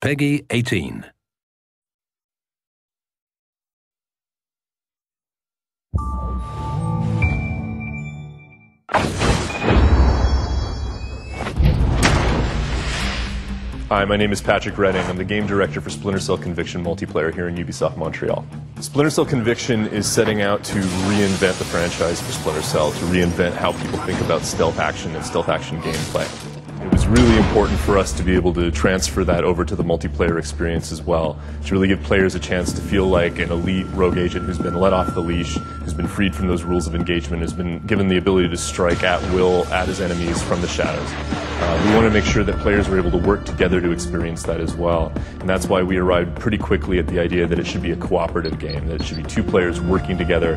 Peggy 18. Hi, my name is Patrick Redding. I'm the game director for Splinter Cell Conviction multiplayer here in Ubisoft Montreal. Splinter Cell Conviction is setting out to reinvent the franchise for Splinter Cell, to reinvent how people think about stealth action and stealth action gameplay. It was really important for us to be able to transfer that over to the multiplayer experience as well, to really give players a chance to feel like an elite rogue agent who's been let off the leash, who's been freed from those rules of engagement, who's been given the ability to strike at will at his enemies from the shadows. We want to make sure that players are able to work together to experience that as well. And that's why we arrived pretty quickly at the idea that it should be a cooperative game, that it should be two players working together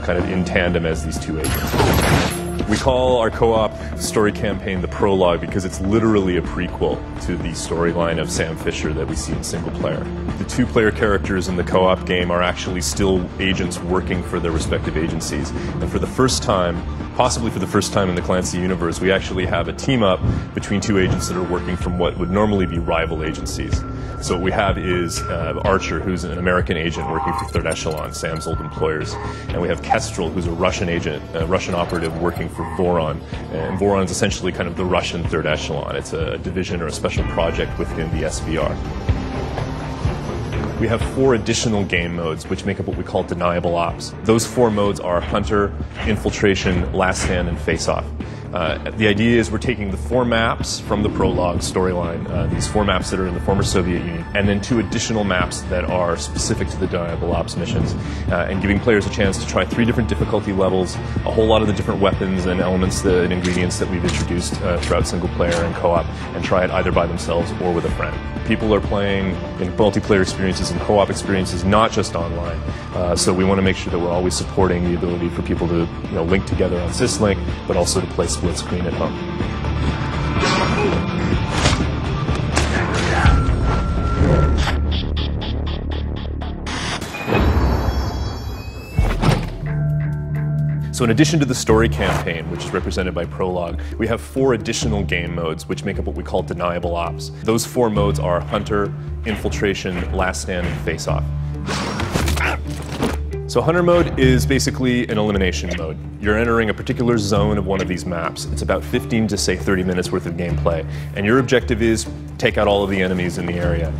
kind of in tandem as these two agents. We call our co-op story campaign the Prologue because it's literally a prequel to the storyline of Sam Fisher that we see in single player. The two-player characters in the co-op game are actually still agents working for their respective agencies. And for the first time, possibly for the first time in the Clancy universe, we actually have a team-up between two agents that are working from what would normally be rival agencies. So what we have is Archer, who's an American agent working for Third Echelon, Sam's old employers. And we have Kestrel, who's a Russian agent, a Russian operative working for Voron. And Voron is essentially kind of the Russian Third Echelon. It's a division or a special project within the SVR. We have 4 additional game modes which make up what we call Deniable Ops. Those 4 modes are Hunter, Infiltration, Last Stand, and Face Off. The idea is we're taking the 4 maps from the Prologue storyline, these 4 maps that are in the former Soviet Union, and then 2 additional maps that are specific to the Deniable Ops missions, and giving players a chance to try 3 different difficulty levels, a whole lot of the different weapons and elements and ingredients that we've introduced throughout single player and co-op, and try it either by themselves or with a friend. People are playing in multiplayer experiences and co-op experiences, not just online. So we want to make sure that we're always supporting the ability for people to link together on Syslink, but also to play split screen at home. So in addition to the story campaign, which is represented by Prologue, we have 4 additional game modes which make up what we call Deniable Ops. Those 4 modes are Hunter, Infiltration, Last Stand, and Face Off. So Hunter mode is basically an elimination mode. You're entering a particular zone of one of these maps. It's about 15 to say 30 minutes worth of gameplay, and your objective is take out all of the enemies in the area.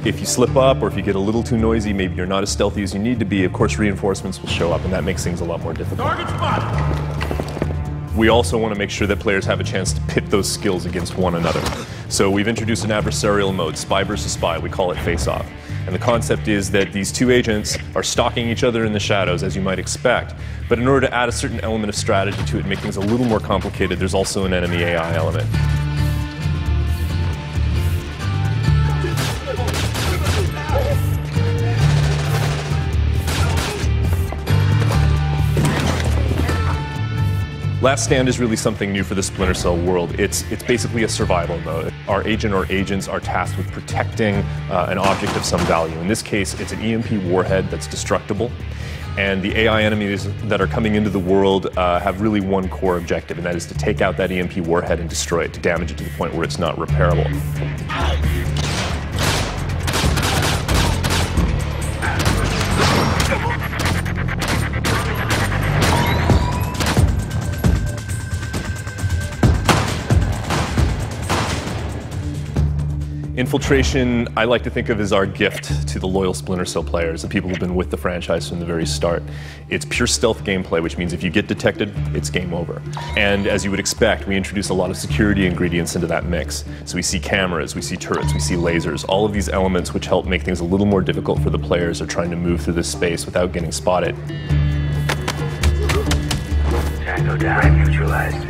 If you slip up or if you get a little too noisy, maybe you're not as stealthy as you need to be, of course reinforcements will show up, and that makes things a lot more difficult. Target spotted! We also want to make sure that players have a chance to pit those skills against one another. So we've introduced an adversarial mode, Spy versus Spy. We call it Face Off. And the concept is that these 2 agents are stalking each other in the shadows, as you might expect. But in order to add a certain element of strategy to it and make things a little more complicated, there's also an enemy AI element. Last Stand is really something new for the Splinter Cell world. It's basically a survival mode. Our agent or agents are tasked with protecting an object of some value. In this case, it's an EMP warhead that's destructible. And the AI enemies that are coming into the world have really one core objective, and that is to take out that EMP warhead and destroy it, to damage it to the point where it's not repairable. Infiltration, I like to think of as our gift to the loyal Splinter Cell players, the people who've been with the franchise from the very start. It's pure stealth gameplay, which means if you get detected, it's game over. And as you would expect, we introduce a lot of security ingredients into that mix. So we see cameras, we see turrets, we see lasers, all of these elements which help make things a little more difficult for the players who are trying to move through this space without getting spotted. Tango down, neutralized.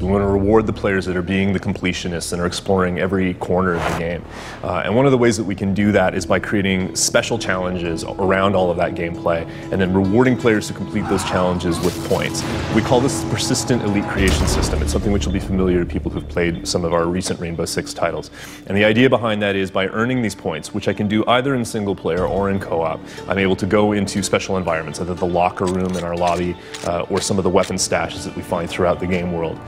We want to reward the players that are being the completionists and are exploring every corner of the game. And one of the ways that we can do that is by creating special challenges around all of that gameplay and then rewarding players to complete those challenges with points. We call this the persistent elite creation system. It's something which will be familiar to people who've played some of our recent Rainbow Six titles. And the idea behind that is by earning these points, which I can do either in single player or in co-op, I'm able to go into special environments, either the locker room in our lobby or some of the weapon stashes that we find throughout the game world.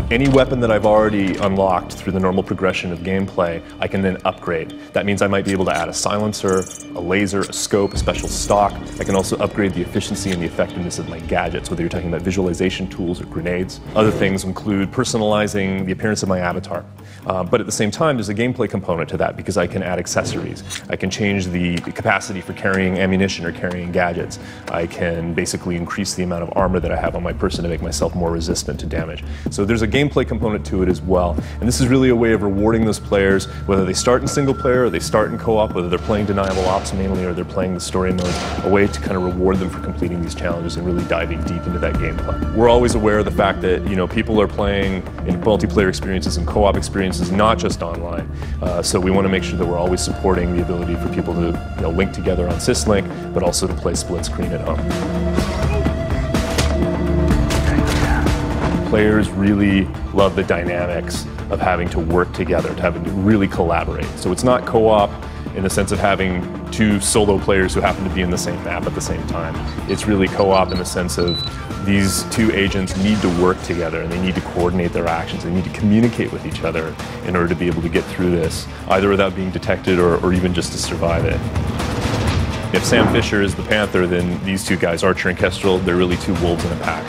Any weapon that I've already unlocked through the normal progression of gameplay, I can then upgrade. That means I might be able to add a silencer, a laser, a scope, a special stock. I can also upgrade the efficiency and the effectiveness of my gadgets, whether you're talking about visualization tools or grenades. Other things include personalizing the appearance of my avatar. But at the same time, there's a gameplay component to that because I can add accessories. I can change the capacity for carrying ammunition or carrying gadgets. I can basically increase the amount of armor that I have on my person to make myself more resistant to damage. So there's a gameplay component to it as well. And this is really a way of rewarding those players, whether they start in single player or they start in co-op, whether they're playing Deniable Ops mainly or they're playing the story mode, a way to kind of reward them for completing these challenges and really diving deep into that gameplay. We're always aware of the fact that, people are playing in multiplayer experiences and co-op experiences, not just online. So we want to make sure that we're always supporting the ability for people to link together on syslink, but also to play split screen at home. Players really love the dynamics of having to work together, to having to really collaborate. So it's not co-op in the sense of having two solo players who happen to be in the same map at the same time. It's really co-op in the sense of these two agents need to work together and they need to coordinate their actions. They need to communicate with each other in order to be able to get through this, either without being detected or even just to survive it. If Sam Fisher is the Panther, then these two guys, Archer and Kestrel, they're really two wolves in a pack.